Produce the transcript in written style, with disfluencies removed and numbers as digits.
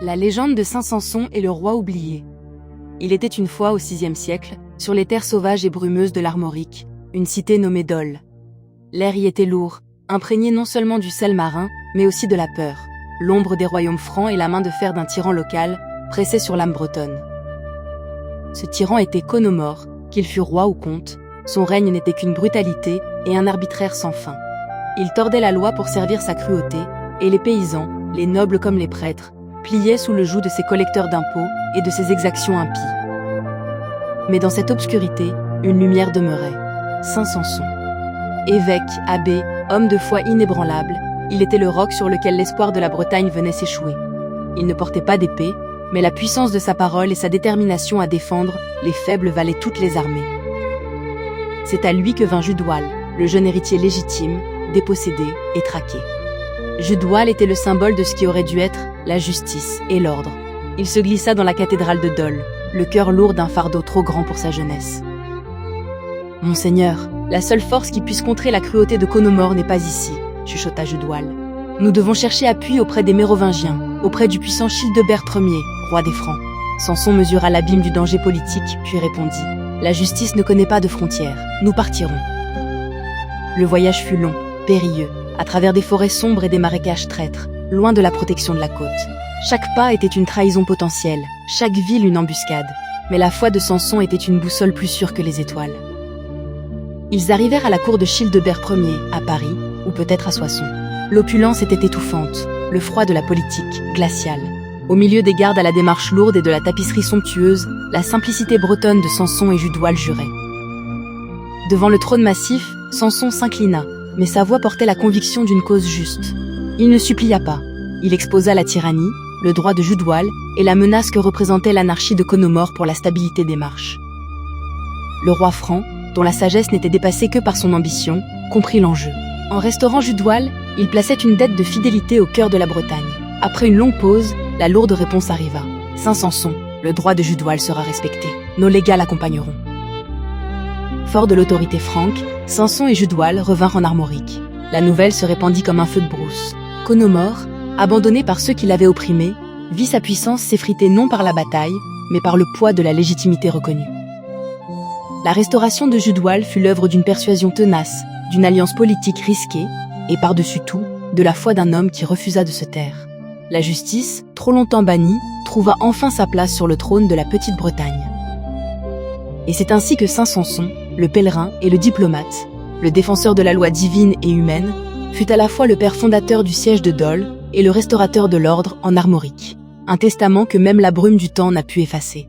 La légende de Saint Samson et le roi oublié. Il était une fois au VIe siècle, sur les terres sauvages et brumeuses de l'Armorique, une cité nommée Dole. L'air y était lourd, imprégné non seulement du sel marin, mais aussi de la peur. L'ombre des royaumes francs et la main de fer d'un tyran local pressaient sur l'âme bretonne. Ce tyran était Conomor, qu'il fût roi ou comte, son règne n'était qu'une brutalité et un arbitraire sans fin. Il tordait la loi pour servir sa cruauté, et les paysans, les nobles comme les prêtres, pliaient sous le joug de ses collecteurs d'impôts et de ses exactions impies. Mais dans cette obscurité, une lumière demeurait. Saint Samson. Évêque, abbé, homme de foi inébranlable, il était le roc sur lequel l'espoir de la Bretagne venait s'échouer. Il ne portait pas d'épée, mais la puissance de sa parole et sa détermination à défendre les faibles valaient toutes les armées. C'est à lui que vint Judoal, le jeune héritier légitime, dépossédé et traqué. Judoal était le symbole de ce qui aurait dû être la justice et l'ordre. Il se glissa dans la cathédrale de Dole, le cœur lourd d'un fardeau trop grand pour sa jeunesse. « Monseigneur, la seule force qui puisse contrer la cruauté de Conomor n'est pas ici, » chuchota Judoal. « Nous devons chercher appui auprès des Mérovingiens, auprès du puissant Childebert Ier, roi des Francs. » Samson mesura l'abîme du danger politique, puis répondit « La justice ne connaît pas de frontières, nous partirons. » Le voyage fut long, périlleux, à travers des forêts sombres et des marécages traîtres, loin de la protection de la côte. Chaque pas était une trahison potentielle, chaque ville une embuscade. Mais la foi de Samson était une boussole plus sûre que les étoiles. Ils arrivèrent à la cour de Childebert Ier, à Paris, ou peut-être à Soissons. L'opulence était étouffante, le froid de la politique, glacial. Au milieu des gardes à la démarche lourde et de la tapisserie somptueuse, la simplicité bretonne de Samson et Judoal jurait. Devant le trône massif, Samson s'inclina, mais sa voix portait la conviction d'une cause juste. Il ne supplia pas. Il exposa la tyrannie, le droit de Judoal et la menace que représentait l'anarchie de Conomor pour la stabilité des marches. Le roi franc, dont la sagesse n'était dépassée que par son ambition, comprit l'enjeu. En restaurant Judoal, il plaçait une dette de fidélité au cœur de la Bretagne. Après une longue pause, la lourde réponse arriva. « Saint Samson, le droit de Judoal sera respecté. Nos légats l'accompagneront. » Fort de l'autorité franque, Samson et Judoal revinrent en Armorique. La nouvelle se répandit comme un feu de brousse. Conomor, abandonné par ceux qui l'avaient opprimé, vit sa puissance s'effriter non par la bataille, mais par le poids de la légitimité reconnue. La restauration de Judoal fut l'œuvre d'une persuasion tenace, d'une alliance politique risquée, et par-dessus tout, de la foi d'un homme qui refusa de se taire. La justice, trop longtemps bannie, trouva enfin sa place sur le trône de la petite Bretagne. Et c'est ainsi que Saint Samson, le pèlerin et le diplomate, le défenseur de la loi divine et humaine, fut à la fois le père fondateur du siège de Dole et le restaurateur de l'ordre en Armorique. Un testament que même la brume du temps n'a pu effacer.